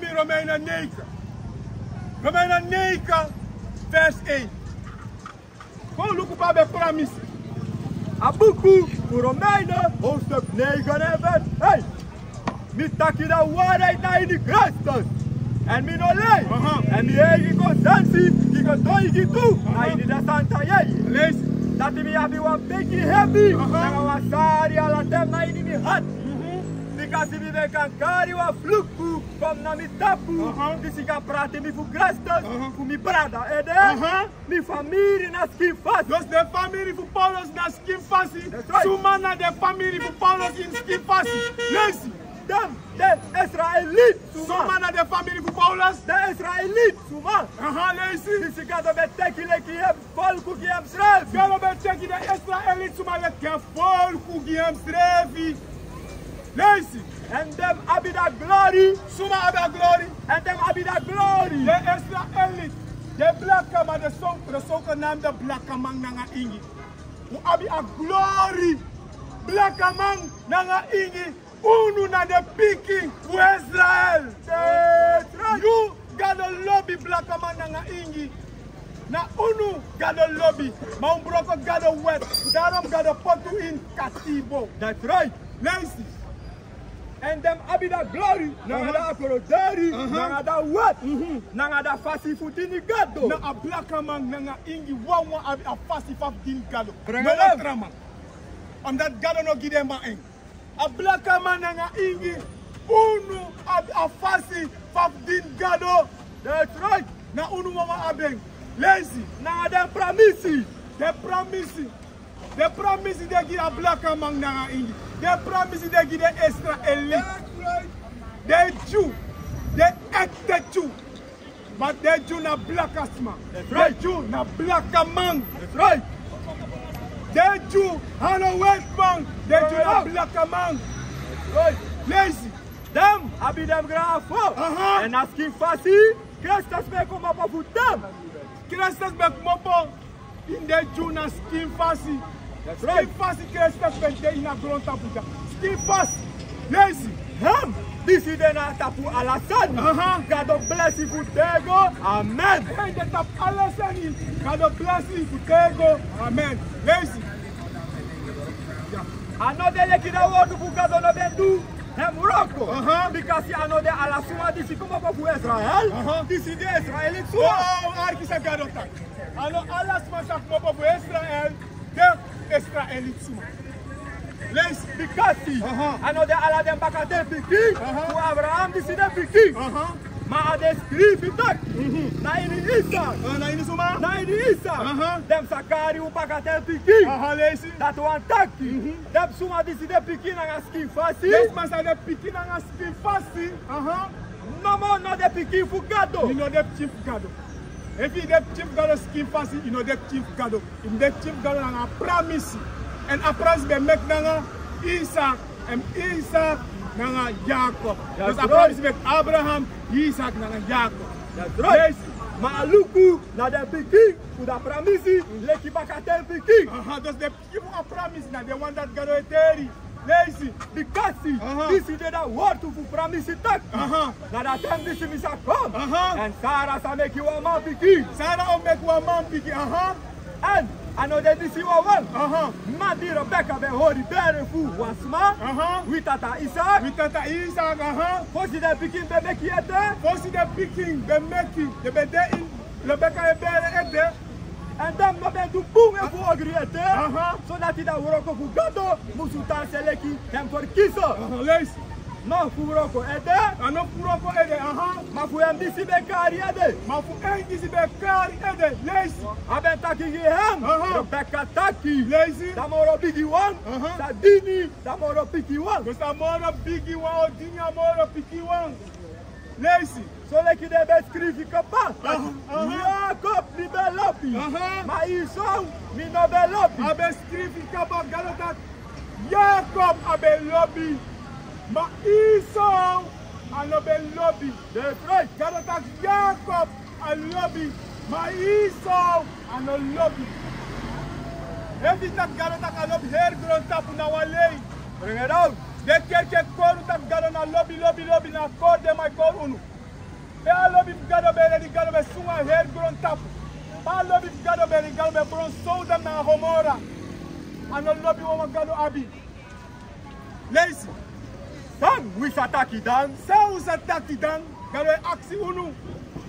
in Romeinen 9. Romeinen 9, vers 1. Gewoon look op bij Pramisi. Abuku, voor Romeinen, hoofdstuk 9 en vers 1. Mi taki de waarheid naar in de Christus. En mi no lei. En mi eigen consensie, die gedooid die toe. Na in de Santa Jei. Lees. Dat mi abi wan beetje heavy. En wan sari ala tem na in mi hat. Because mi ben kan kari wa fluku. Kom na mi tapu. Dus ik kan praten mi voor Christus. Voor mi brada. Ede. Mi familie na skin fast. Dus de familie voor Paulus na skin fast. Suma na de familie voor Paulus in skin fast. Lees. Dan de Israëliet. Suma na de familie voor Paulus. De Israëliet. Suma. Lees. Dus ik kan betekenen dat je hebt volk die hem schrijft. Ik kan betekenen dat Israëliet suma dat je volk die hem schrijft. Lees. En dem abida glory. Suma abida glory. En dem abida glory. De Israëliet. De blakke man, de zogenaamde blakke man nanga ingi. U abida glory. Blakke man nanga ingi. Unu na de picking voor Israël. You Gado lobby blakke man nanga ingi. Na unu Gado lobby. Maar un broko Gado wet. Daarom Gado potu in katibo. That's right. Lees. En dem abida glory, nanga da akorodari, nanga da wat, nanga da fasi futini Gado. Na a blaka man nanga ingi wawa abi a fasi futini Gado. No drama. Omdat Gado no gide ma eng. A blaka man nanga ingi unu abi a fasi futini Gado. That's right. Na unu mama abeng. Lazy. Nanga da Pramisi. De Pramisi. De Pramisi de gide a blaka man nanga ingi. De Pramisi de gide Israëliet. De Jew. De echte Jew. Maar de Jew na black asma. De Jew na black man. That's right. De Jew hano white man. De Jew na black man. That's right. Lazy. Dem abi dem grafo. En asking fasi. Christus me kom op voor dem. Christus me kom op in de Jew na skin fasi. That's right. Skin fast Christus bente in a grond tapuja. Skin fast. Lazy. Ham. Disi de na tapu alasan. God bless you for tego. Amen. Hey, de tap alasan. God bless you for tego. Amen. Lazy. Another leki da word for God no be do. Hem roko. Because another alasuma disi come up for Israel. Disi de Israelit. Oh, arkisa God tak. Ano alasuma sak come up for Israel. Israëliet suma. Lees Bikati. Ano de ala dem bakate piki. Ku Abraham disi de piki. Maar ade skrif tak. Na ini Isa. Na ini suma. Na ini Isa. Dem sakari u bakate piki. Lees. Dat wan taki. Dem suma disi de piki na skin fasi. Lees mas ade piki na skin fasi. Mama no de piki fu Gado. No de chief Gado. If you get chief Gado skin fasi, you know the chief Gado. In the chief Gado nanga Pramisi. En apras be mek nanga Isaac. En Isaac nanga Jacob. Dus apras be Abraham, Isaac nanga Jacob. That's right. Ma aluku na de piki, uda Pramisi, leki bakatel piki. Dus de piki a Pramisi na the one that Gado eteri. Lazy, because this is the word to Pramisi tak. Now that time this is a come. And Sarah sa make you a man piki. Sarah will make you a man piki. And I know that this is one. Madi Rebecca be hori very full was man. With Tata Isaac. With Tata Isaac. Fosi the picking be make it. Fosi the picking be making the be there in Rebecca be there. En dan no ben do boom en voor agriete. Zodat hij dat woroko voor Gado moet sultan seleki hem voor kiezen. Lees. No voor woroko ede. No voor woroko ede. Maar voor hem disi bekari ede. Maar voor hem disi bekari ede. Lees. Aben taki hem. Rebecca taki. Lees. Damoro bigi one. Sadini. Damoro piki one. Dus damoro bigi one. Dini amoro piki one. Lees. So leki de bescrivi kapa. Jacob ni belopi. Ma Isau mi no belopi. A bescrivi kapa galotat. Jacob a belopi. Ma Isau a no belopi. That's right. Galotat Jacob a lobby. Ma Isau a no lobby. Every time galotat a lobby her grond tapu na wale. Bring it out. De kerke koru tak galo na lobby na kor de my kor unu. Pa lobby Gado be di Gado be sunga head grown tap. Pa lobby Gado be di Gado be bron soda na homora. Ano lobby wo Gado abi. Lazy. Dan wis ataki dan. Sa us ataki dan. Gado e aksi unu.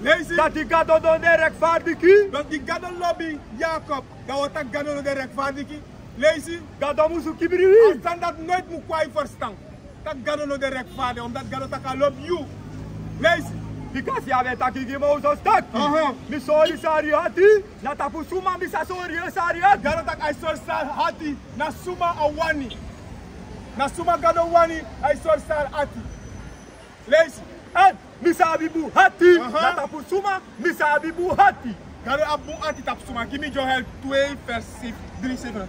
Lazy. Dat die Gado don de rechtvaardiging. Dat die Gado lobby Jacob. Dat wat Gado no de rechtvaardiging. Lazy. Gado musu kibiri. Als dat nooit moet kwai verstaan. Dat Gado no de rechtvaardig. Omdat Gado taka lobby you. Lazy. Because you have taki gimo zo stak. Mi sorry sariati. Na tapu suma mi sa sorry sariati. Gado tak ai sorry hati na suma awani. Na suma Gado wani ai sorry hati. Lazy. En mi sa abibu hati. Na tapu suma mi sa abibu hati. Gado abu hati tapu suma. Give me your help 2 vers 3 7.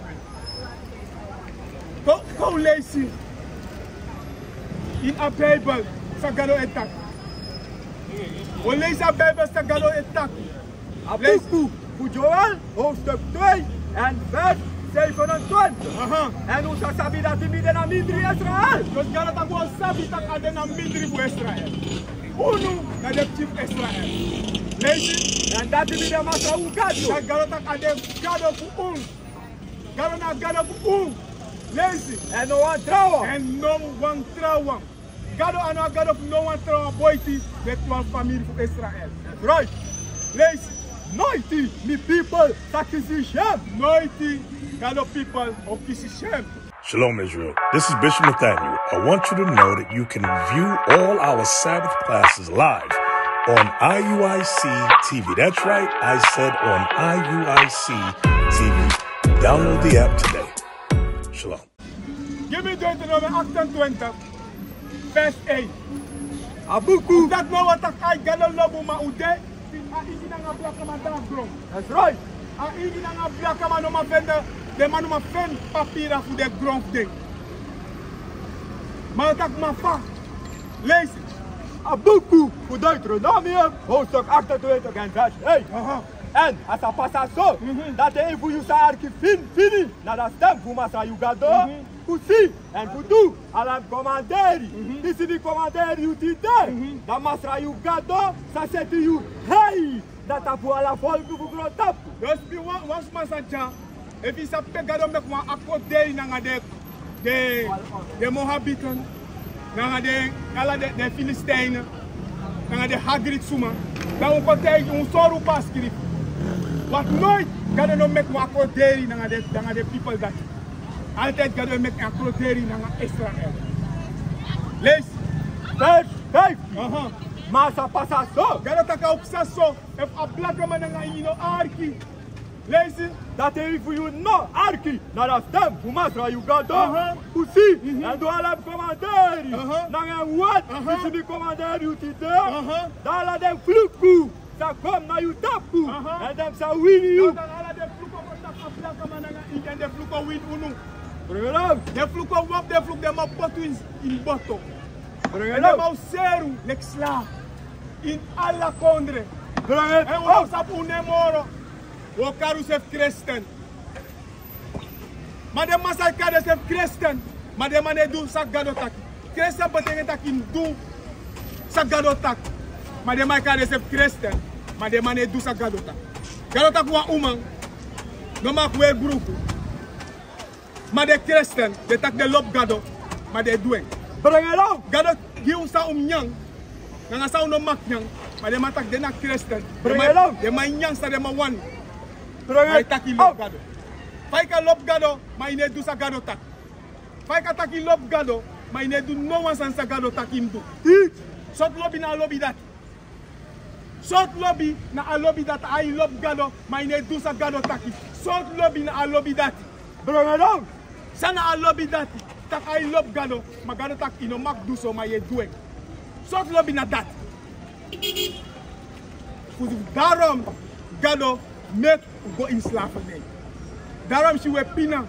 Go Lazy. In a Bible sa Gado etak. We lezen de Bijbel, staat Gado etak. Abuku, Joel, hoofdstuk 2 en vers 27. En hoe zou sabi dat die midden naar Midri Israël? Dus Gado tak wel sabi tak ade na Midri voor Israël. Unu na de chief Israël. Lezen. En dat die midden masa Gado. Dat Gado tak ade Gado voor ons. Gado na Gado voor ons. Lezen. En no one trouwen. En no one trouwen. Gado ano Gado voor no one trouwen boiti. Met 12 familie voor Israël. That's right. Lees. Nooit mi people sakisi shem. Nooit Gado people of kisi shem. Shalom Israel. This is Bishop Nathaniel. I want you to know that you can view all our Sabbath classes live on IUIC TV. That's right. I said on IUIC TV. Download the app today. Shalom. Give me Deuteronomy 28, verse 8. Abuku. Dat nou wat ik Gado lobo ma ude. A igi na nga blaka ma da grond. That's right. A igi na nga blaka ma no ma vende. De man no ma ven papira voor de grond ding. Maar dat ma fa. Lees. Abuku. Voor Deuteronomium. Hoofdstuk 28 en vers 1. En als dat passa zo. Dat de voor je zaarki fini. Na dat stem voor masa you Gado. Kusi en kudu alam comanderi. Disi di comanderi utide. Da masra you Gado sa seti you hey. Dat tapu ala volku bu gro tapu. Dus bi was masaja. If is a Gado mek wa akode na nga de Mohabitan. Na nga de kala de Filistijnen. Na nga de Hagrit suma. Da un kote un soru paskiri. Wat nooit Gado no mek wa akode na nga de people that. Altijd Gado met een kloteri naar Israël. Lees. Vers 5. Maar sa passa zo. Gado taka op sasso. Ef a blaka man nga ino arki. Lees. Dat hij voor je no arki. Na dat stem voor masra you Gado. Kusi. En do alam comanderi. Na een wat. Disi di comanderi utide. Da la dem fluku. Sa kom na you tapu. En dem sa win you. Da la dem fluku ko tak a blaka man nga iden de fluku win unu. De vloek op de vloek, de boto in boto. En de seru, l'exla. In alla kondre. En we sap unemoro. We karu sef christen. Maar de masakade sef christen. Maar de mane do sa Gado tak. Christen betekent dat in do sa Gado tak. Maar de masakade sef christen. Maar de mane do sa Gado tak. Gado tak wa uman. No mak we grupo. Maar de christen, de tak de lop Gado, maar de doen. Bring it on. Gado giu sa nyang, nga sa no mak nyang, maar de matak de na christen. Bring it on. De ma nyang sa de ma wan. Bring it taki lop Gado. Fai ka lop Gado, maar ine du sa Gado tak. Fai ka taki lop Gado, maar ine du no one sa Gado tak im du. Sot lobby na lobby dat. Sot lobby na a lobby dat ai lop Gado, maar ine du sa Gado taki. Sot lobby na a lobby dat. Bring it on. Sana a lobby dat. Tak I love Gado, maar Gado tak ino mak do so maar je doe. Sot lobby na dat. Daarom Gado make go in slavernij. Daarom si we pina.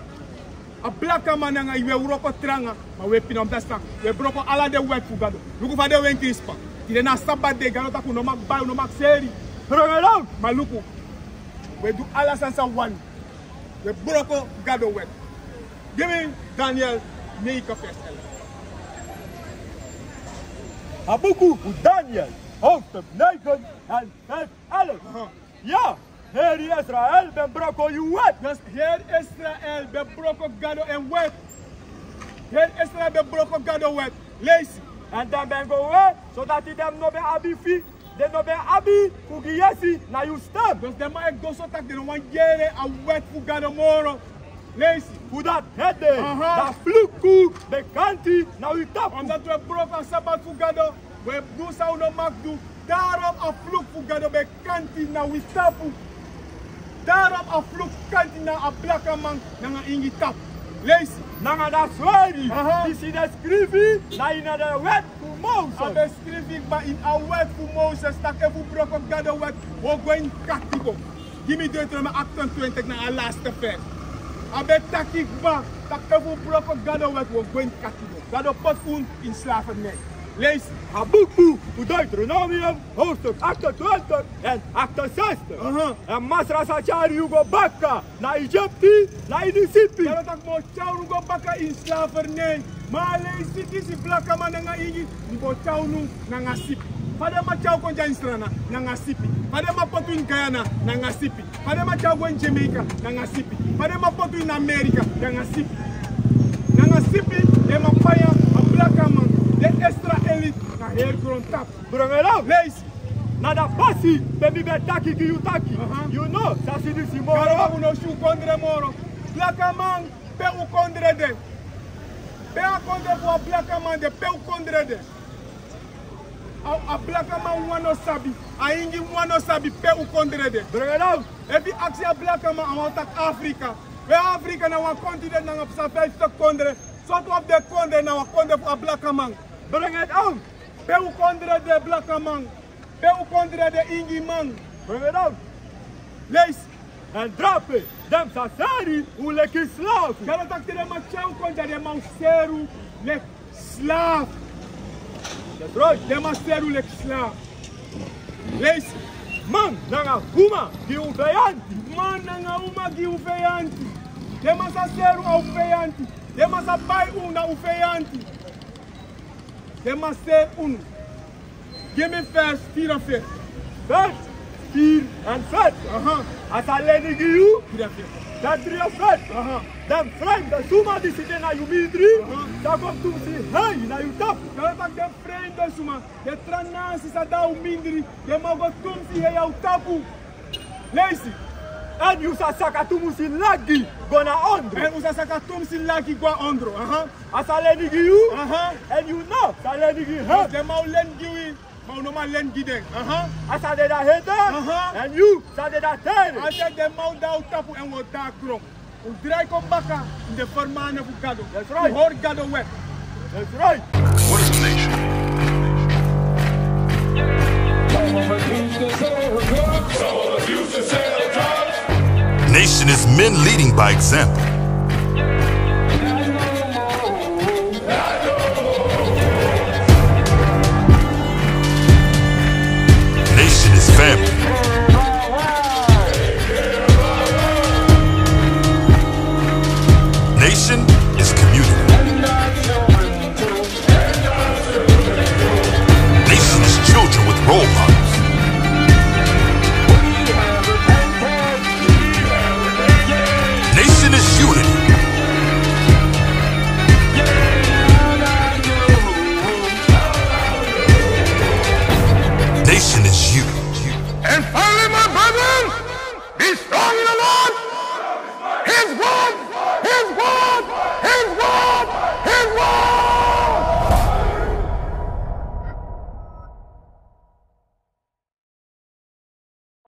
A blaka man nga iwe uroko tranga, maar we pina om dat stak. We broko ala de wet voor Gado. Luku van de wen crispa. Die na sabat de Gado tak no mak bai no mak seri. Bring it on. Maar luku. We do ala sansa one. We broko Gado wet. Give me Daniel 9 vers 11. Abuku Daniel hoofdstuk 9 en vers 11. Ja, Heer Israël, ben broko je wet. Dus Heer Israël, ben broko Gado en wet. Heer Israël, ben broko Gado wet. Lees. En dan ben gewoon, zodat hij hem nog bij Abifi, de nog bij Abi, voor Giesi, naar je stem. Dus de man ik doe zo dat de man jere a wet voor Gado moro. Lees. Hoe dat het is, dat vloekkoe, bekantie, naar je tap. Omdat we broko aan Sabbat voor Gado, we doen zo no mag doen. Daarom a vloek voor Gado bekantie naar je tap. Daarom a vloek kantie naar a blakke man naar een ingi tap. Lees. Nanga dat zwari, die zie de schrijven, naar in de wet voor Mozes. En de schrijving maar in a wet voor Mozes, dat ik voor brok op Gado wet, we gaan katigo. Give me Deuteronomy 28 naar de laatste vers. En bij takik ba, dat ik voor brok op Gado wet, we gaan katigo. Gado pot in slavernij. Lees. Haboekboe, voor Deuteronomium, hoofdstuk 28 en 68. En Masra Sachari Hugo Bakka, naar Egypte, naar Disi. Dat ik moet jou Hugo Bakka in slavernij. Maar lees, dit is blakke man naar Igi, die moet jou nu naar Sipi. Pada ma jou kon in strana naar Sipi. Pada ma potu in Guyana naar Sipi. Pada ma jou in Jamaica naar Sipi. Pada ma potu in Amerika naar Sipi. Naar Sipi, de ma paya, een blakke man. De Israëliet naar heel grond tap. Breng het op. Lees. Na da passi, baby be taki ki you taki. You know, ça c'est du simoro. Karaba uno shu kondre moro. Blaka man, pe u kondre de. Pe a kondre pour blaka man de, pe u kondre de. A blaka man wano sabi. A ingi wano sabi, pe u kondre de. Breng het op. Ebi aksi a blaka man, a wantak Afrika. We Afrika na wan continent na sa 50 kondre. Sot op de kondre na wan kondre pour a blaka man. Breng het op. Pe u kondre de blaka man. Pe u kondre de ingi man. Breng het op. Lees. En drape, dem sasari, u leki slaaf. Kala tak de ma chau konja de ma seru lek slaaf. That's right. De ma seru lek slaaf. Lees. Man, nanga huma, die uveyanti. Man nanga uma gi uveyanti. De ma sa seru au uveyanti. De ma sa bai una uveyanti. De ma ser un. Give me vers 4 en 5. Vers 4 en 5. As I lady give you, 4 en 5. dat 3 en 5. Dan vreemd, de suma die zit naar je midri, dan komt toen ze hey, naar je tap. Kala tak de vreemde suma. De tranansi sa dau mindri. De ma go tum si he au tapu. Lees. En you sa sakatumusi lagi, gona ondro. En usa sakatum si laki gwa ondro. As I lady give you, and you know, sa lady give her. De ma len giwi. Maar we noemen len giden. As I did that hater, and you, sa did that terror. Als je de mouw daar tapu en we daar krom. We draai kom bakken in de vermanen voor Gado. That's right. We hoor Gado weg. That's right. What is a nation? Nation is men leading by example. Nation is family. Nation is community. Nation is children with role models. Nation is unity.